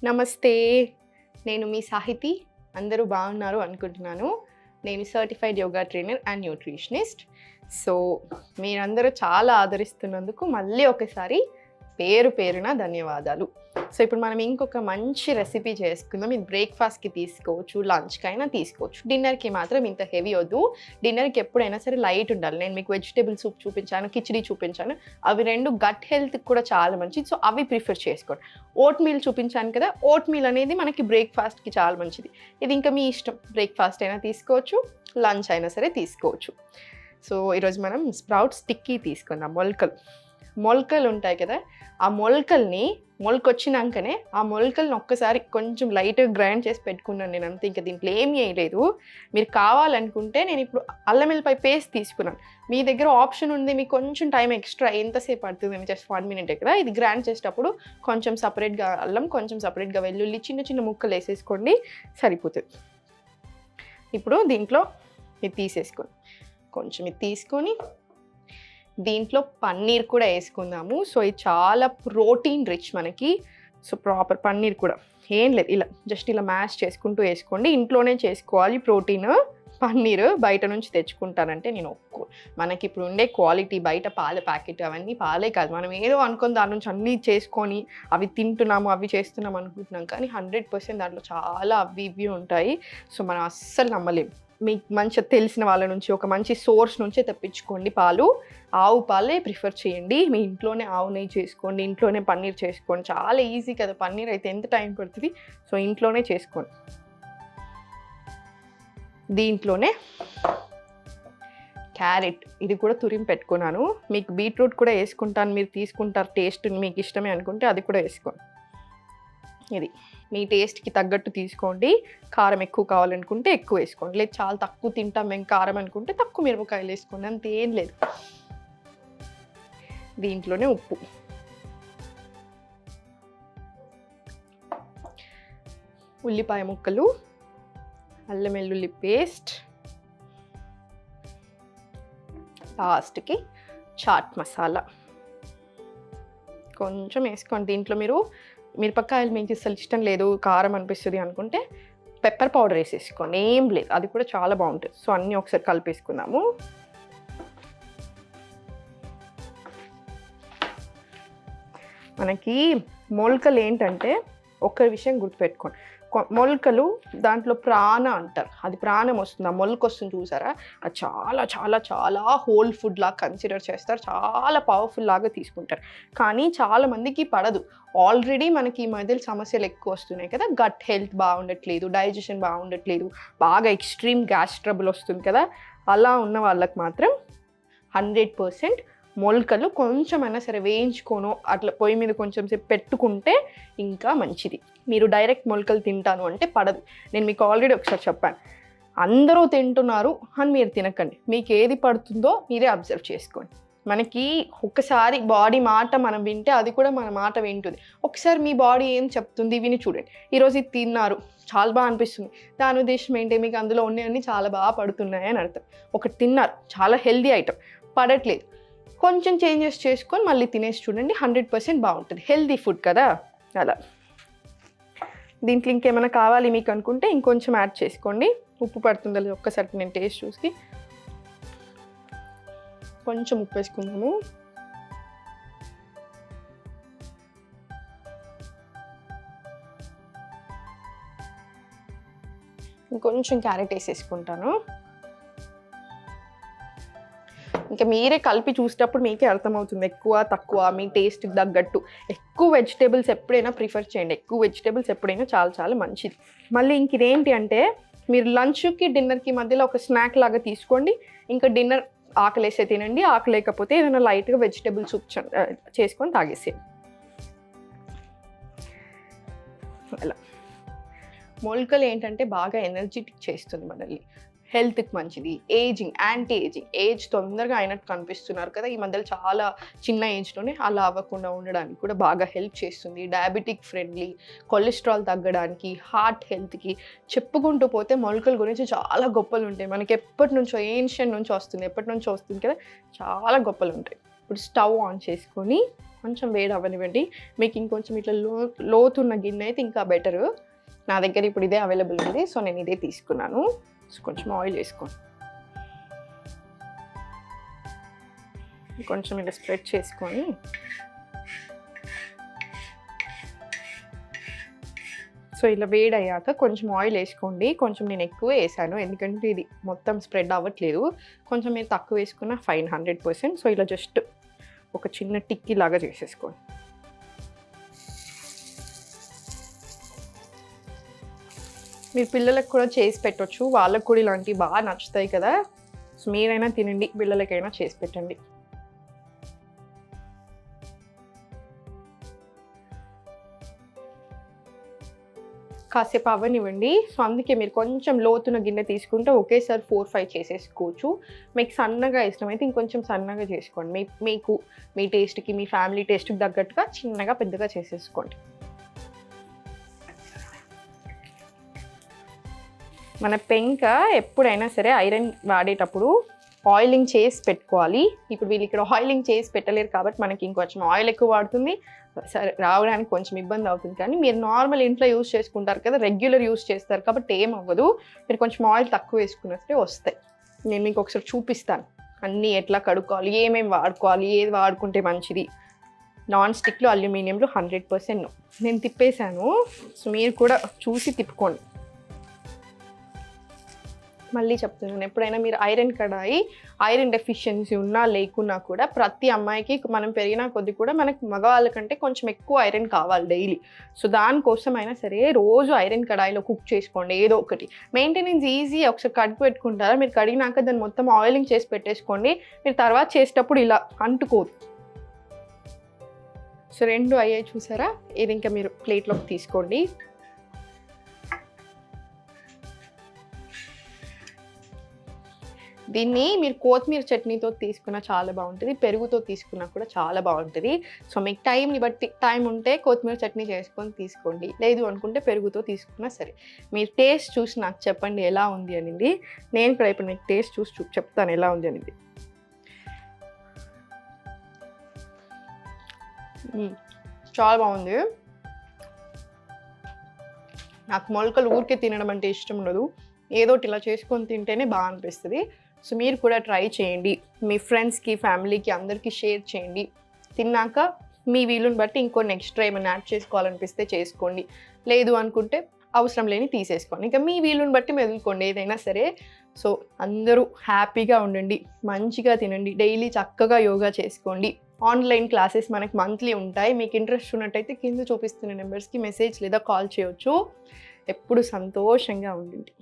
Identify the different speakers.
Speaker 1: నమస్తే. నేను మీ సాహితి. అందరూ బాగున్నారు అనుకుంటున్నాను. నేను certified yoga trainer and nutritionist. So మీరందరూ చాలా ఆదరిస్తున్నందుకు మళ్ళీ ఒకసారి పేరున ధన్యవాదాలు. సో ఇప్పుడు మనం ఇంకొక మంచి రెసిపీ చేసుకుందాం. ఇది బ్రేక్‌ఫాస్ట్‌కి తీసుకోవచ్చు, లంచ్‌కైనా తీసుకోవచ్చు. డిన్నర్‌కి మాత్రం ఇంత హెవీ వద్దు. డిన్నర్‌కి ఎప్పుడైనా సరే లైట్ ఉండాలి. నేను మీకు వెజిటబుల్ సూప్ చూపించాను, కిచిడీ చూపించాను. అవి 2 గట్ హెల్త్‌కి కూడా చాలా మంచిది. సో అవి ప్రిఫర్ చేసుకోండి. ఓట్ మీల్ చూపించాను కదా, ఓట్ మీల్ అనేది మనకి బ్రేక్‌ఫాస్ట్‌కి చాలా మంచిది. ఇది ఇంకా మీ ఇష్టం. బ్రేక్‌ఫాస్ట్ అయినా తీసుకోవచ్చు, లంచ్ అయినా సరే తీసుకోవచ్చు. సో ఈరోజు మనం స్ప్రౌట్స్ టిక్కీ తీసుకుందాం. మొలకలు ఉంటాయి కదా, ఆ మొలకొచ్చినాకనే ఆ మొలకలను ఒక్కసారి కొంచెం లైట్గా గ్రైండ్ చేసి పెట్టుకున్నాను నేను అంతే. ఇంకా దీంట్లో ఏం చేయలేదు. మీరు కావాలనుకుంటే నేను ఇప్పుడు అల్లం వెల్లిపాయ పేస్ట్ తీసుకున్నాను. మీ దగ్గర ఆప్షన్ ఉంది, మీకు కొంచెం టైం ఎక్స్ట్రా ఎంతసేపు పడుతుంది, జస్ట్ 1 మినిటే కదా. ఇది గ్రైండ్ చేసేటప్పుడు కొంచెం సపరేట్గా అల్లం, కొంచెం సపరేట్గా వెల్లుల్లి, చిన్న చిన్న ముక్కలు వేసేసుకోండి, సరిపోతుంది. ఇప్పుడు దీంట్లో ఇది తీసేసుకోండి. కొంచెం ఇది తీసుకొని దీంట్లో పన్నీర్ కూడా వేసుకుందాము. సో ఇది చాలా ప్రోటీన్ రిచ్ మనకి. సో ప్రాపర్ పన్నీర్ కూడా ఏం లేదు, ఇలా జస్ట్ ఇలా మ్యాష్ చేసుకుంటూ వేసుకోండి. ఇంట్లోనే చేసుకోవాలి ప్రోటీన్. పన్నీర్ బయట నుంచి తెచ్చుకుంటానంటే నేను మనకి ఇప్పుడు ఉండే క్వాలిటీ బయట పాల ప్యాకెట్ అవన్నీ పాలే కాదు. మనం ఏదో అనుకుని దాని నుంచి అన్నీ చేసుకొని అవి తింటున్నాము, అవి చేస్తున్నాము అనుకుంటున్నాం, కానీ 100% దాంట్లో చాలా అవి ఇవి ఉంటాయి. సో మనం అస్సలు నమ్మలేము. మీకు మంచిగా తెలిసిన వాళ్ళ నుంచి, ఒక మంచి సోర్స్ నుంచే తెప్పించుకోండి పాలు. ఆవు పాలే ప్రిఫర్ చేయండి. మీ ఇంట్లోనే ఆవు నెయ్యి చేసుకోండి, ఇంట్లోనే పన్నీర్ చేసుకోండి. చాలా ఈజీ కదా, పన్నీర్ అయితే ఎంత టైం పడుతుంది. సో ఇంట్లోనే చేసుకోండి. దీంట్లోనే క్యారెట్ ఇది కూడా తురిమి పెట్టుకున్నాను. మీకు బీట్రూట్ కూడా వేసుకుంటాను, మీరు తీసుకుంటారు, టేస్ట్ మీకు ఇష్టమే అనుకుంటే అది కూడా వేసుకోండి. ఇది మీ టేస్ట్కి తగ్గట్టు తీసుకోండి. కారం ఎక్కువ కావాలనుకుంటే ఎక్కువ వేసుకోండి, లేదు చాలా తక్కువ తింటాం మేము కారం అనుకుంటే తక్కువ మిరపకాయలు వేసుకోండి, అంతేం లేదు. దీంట్లోనే ఉప్పు, ఉల్లిపాయ ముక్కలు, అల్లం వెల్లుల్లి పేస్ట్, లాస్ట్కి చాట్ మసాలా కొంచెం వేసుకోండి. దీంట్లో మీరు మిరపకాయలు మీకు అసలు ఇష్టం లేదు, కారం అనిపిస్తుంది అనుకుంటే పెప్పర్ పౌడర్ వేసేసుకోండి, ఏం లేదు, అది కూడా చాలా బాగుంటుంది. సో అన్నీ ఒకసారి కలిపేసుకుందాము. మనకి మొలకలు ఏంటంటే ఒక విషయం గుర్తుపెట్టుకోండి, మొలకలు దాంట్లో ప్రాణ అంటారు, అది ప్రాణం వస్తుంది. ఆ మొలక వస్తుంది చూసారా, అది చాలా చాలా చాలా హోల్ ఫుడ్ లాగా కన్సిడర్ చేస్తారు, చాలా పవర్ఫుల్ లాగా తీసుకుంటారు. కానీ చాలామందికి పడదు. ఆల్రెడీ మనకి ఈ మధ్యలో సమస్యలు ఎక్కువ వస్తున్నాయి కదా, గట్ హెల్త్ బాగుండట్లేదు, డైజెషన్ బాగుండట్లేదు, బాగా ఎక్స్ట్రీమ్ గ్యాస్ ట్రబుల్ వస్తుంది కదా, అలా ఉన్న వాళ్ళకి మాత్రం 100% మొలకలు కొంచెమైనా సరే వేయించుకోను అట్లా పొయ్యి మీద కొంచెం సేపు పెట్టుకుంటే ఇంకా మంచిది. మీరు డైరెక్ట్ మొలకలు తింటాను అంటే పడదు. నేను మీకు ఆల్రెడీ ఒకసారి చెప్పాను, అందరూ తింటున్నారు అని మీరు తినకండి. మీకు ఏది పడుతుందో మీరే అబ్జర్వ్ చేసుకోండి. మనకి ఒక్కసారి బాడీ మాట మనం వింటే అది కూడా మన మాట వింటుంది. ఒకసారి మీ బాడీ ఏం చెప్తుంది విని చూడండి. ఈరోజు ఇది తిన్నారు, చాలా బాగా అనిపిస్తుంది, దాని ఉద్దేశం ఏంటి, మీకు అందులో ఉన్నవన్నీ చాలా బాగా పడుతున్నాయి అని అర్థం. ఒకటి తిన్నారు, చాలా హెల్దీ ఐటమ్, పడట్లేదు, కొంచెం చేంజెస్ చేసుకొని మళ్ళీ తినేసి చూడండి, 100% బాగుంటుంది. హెల్దీ ఫుడ్ కదా. అలా దీంట్లో ఇంకేమైనా కావాలి మీకు అనుకుంటే ఇంకొంచెం యాడ్ చేసుకోండి. ఉప్పు పడుతుందో లేదో ఒక్కసారి నేను టేస్ట్ చూసి కొంచెం ఉప్పు వేసుకుందాము. ఇంకొంచెం క్యారెట్ వేసేసుకుంటాను. ఇంకా మీరే కలిపి చూసేటప్పుడు మీకే అర్థమవుతుంది ఎక్కువ తక్కువ, మీ టేస్ట్కి తగ్గట్టు. ఎక్కువ వెజిటేబుల్స్ ఎప్పుడైనా ప్రిఫర్ చేయండి, ఎక్కువ వెజిటేబుల్స్ ఎప్పుడైనా చాలా చాలా మంచిది. మళ్ళీ ఇంక ఇదేంటి అంటే మీరు లంచ్కి డిన్నర్కి మధ్యలో ఒక స్నాక్ లాగా తీసుకోండి. ఇంకా డిన్నర్ ఆకలేసే తినండి, ఆకలేకపోతే ఏదైనా లైట్గా వెజిటేబుల్ సూప్ చేసుకొని తాగేసేయండి. అలా మొలకలు ఏంటంటే బాగా ఎనర్జెటిక్ చేస్తుంది మనల్ని, హెల్త్కి మంచిది. యాంటీ ఏజింగ్, ఏజ్ తొందరగా అయినట్టు కనిపిస్తున్నారు కదా ఈ మధ్యలో, చాలా చిన్న ఏజ్లోనే అలా అవ్వకుండా ఉండడానికి కూడా బాగా హెల్ప్ చేస్తుంది. డయాబెటిక్ ఫ్రెండ్లీ, కొలెస్ట్రాల్ తగ్గడానికి, హార్ట్ హెల్త్కి చెప్పుకుంటూ పోతే మొలకల గురించి చాలా గొప్పలు ఉంటాయి. మనకి ఎప్పటి నుంచో ఏన్షియన్ నుంచి వస్తుంది, ఎప్పటి నుంచో వస్తుంది కదా, చాలా గొప్పలు ఉంటాయి. ఇప్పుడు స్టవ్ ఆన్ చేసుకొని కొంచెం వేడి అవ్వనివ్వండి. మీకు ఇంకొంచెం ఇట్లా లోతున్న గిన్నె అయితే ఇంకా బెటరు. నా దగ్గర ఇప్పుడు ఇదే అవైలబుల్ ఉంది, సో నేను ఇదే తీసుకున్నాను. సో కొంచెం ఆయిల్ వేసుకోండి, కొంచెం ఇలా స్ప్రెడ్ చేసుకొని సో ఇలా వేడి అయ్యాక కొంచెం ఆయిల్ వేసుకోండి. కొంచెం నేను ఎక్కువ వేసాను ఎందుకంటే ఇది మొత్తం స్ప్రెడ్ అవ్వట్లేదు. కొంచెం మీరు తక్కువ వేసుకున్న ఫైన్ 100%. సో ఇలా జస్ట్ ఒక చిన్న టిక్కీ లాగా చేసేసుకోండి. మీరు పిల్లలకు కూడా చేసి పెట్టవచ్చు, వాళ్ళకు కూడా ఇలాంటివి బాగా నచ్చుతాయి కదా. సో మీరైనా తినండి, పిల్లలకైనా చేసి పెట్టండి. కాసేపు అవ్వనివ్వండి. సో అందుకే మీరు కొంచెం లోతున్న గిన్నె తీసుకుంటే ఒకేసారి 4-5 చేసేసుకోవచ్చు. మీకు సన్నగా ఇష్టమైతే ఇంకొంచెం సన్నగా చేసుకోండి. మీకు మీ టేస్ట్కి, మీ ఫ్యామిలీ టేస్ట్కి తగ్గట్టుగా చిన్నగా పెద్దగా చేసేసుకోండి. మన పెంక ఎప్పుడైనా సరే ఐరన్ వాడేటప్పుడు ఆయిలింగ్ చేసి పెట్టుకోవాలి. ఇప్పుడు వీళ్ళు ఇక్కడ ఆయిలింగ్ చేసి పెట్టలేరు కాబట్టి మనకి ఇంకొంచెం ఆయిల్ ఎక్కువ వాడుతుంది, సరే రావడానికి కొంచెం ఇబ్బంది అవుతుంది. కానీ మీరు నార్మల్ ఇంట్లో యూస్ చేసుకుంటారు కదా, రెగ్యులర్ యూస్ చేస్తారు కాబట్టి ఏం అవ్వదు. మీరు కొంచెం ఆయిల్ తక్కువ వేసుకున్నట్టే వస్తాయి. నేను మీకు ఒకసారి చూపిస్తాను అన్నీ ఎట్లా కడుక్కోవాలి, ఏమేమి వాడుకోవాలి, ఏది వాడుకుంటే మంచిది. నాన్ స్టిక్లో, అల్యూమినియంలో 100% నేను తిప్పేశాను. సో మీరు కూడా చూసి తిప్పుకోండి. మళ్ళీ చెప్తున్నాను, ఎప్పుడైనా మీరు ఐరన్ కడాయి, ఐరన్ డెఫిషియన్సీ ఉన్నా లేకున్నా కూడా ప్రతి అమ్మాయికి మనం పెరిగిన కొద్ది కూడా మనకు మగవాళ్ళ కంటే కొంచెం ఎక్కువ ఐరన్ కావాలి డైలీ. సో దానికోసం అయినా సరే రోజు ఐరన్ కడాయిలో కుక్ చేసుకోండి ఏదో ఒకటి. మెయింటెనెన్స్ ఈజీ, ఒకసారి కడుపు పెట్టుకుంటారా, మీరు కడిగినాక దాన్ని మొత్తం ఆయిలింగ్ చేసి పెట్టేసుకోండి. మీరు తర్వాత చేసేటప్పుడు ఇలా అంటుకోదు. సో 2 అయ్యాయి చూసారా, ఇది ఇంకా మీరు ప్లేట్లోకి తీసుకోండి. దీన్ని మీరు కొత్తిమీర చట్నీతో తీసుకున్నా చాలా బాగుంటుంది, పెరుగుతో తీసుకున్నా కూడా చాలా బాగుంటుంది. సో మీకు టైంని బట్టి, టైం ఉంటే కొత్తిమీర చట్నీ చేసుకొని తీసుకోండి, లేదు అనుకుంటే పెరుగుతో తీసుకున్నా సరే. మీరు టేస్ట్ చూసి నాకు చెప్పండి ఎలా ఉంది అనేది. నేను కూడా ఇప్పుడు మీకు టేస్ట్ చూసి చెప్తాను ఎలా ఉంది అనేది. చాలా బాగుంది. నాకు మొలకలు ఊరికే తినడం అంటే ఇష్టం ఉండదు, ఏదోటి ఇలా చేసుకొని తింటేనే బాగా అనిపిస్తుంది. సో మీరు కూడా ట్రై చేయండి, మీ ఫ్రెండ్స్కి, ఫ్యామిలీకి అందరికీ షేర్ చేయండి. తిన్నాక మీ వీలుని బట్టి ఇంకొన్ని ఎక్స్ట్రా ఏమైనా యాడ్ చేసుకోవాలనిపిస్తే చేసుకోండి, లేదు అనుకుంటే అవసరం లేని తీసేసుకోండి. ఇంకా మీ వీలుని బట్టి మెదులుకోండి ఏదైనా సరే. సో అందరూ హ్యాపీగా ఉండండి, మంచిగా తినండి, డైలీ చక్కగా యోగా చేసుకోండి. ఆన్లైన్ క్లాసెస్ మనకి మంత్లీ ఉంటాయి. మీకు ఇంట్రెస్ట్ ఉన్నట్టయితే కింద చూపిస్తున్న నెంబర్స్కి మెసేజ్ లేదా కాల్ చేయొచ్చు. ఎప్పుడు సంతోషంగా ఉండండి.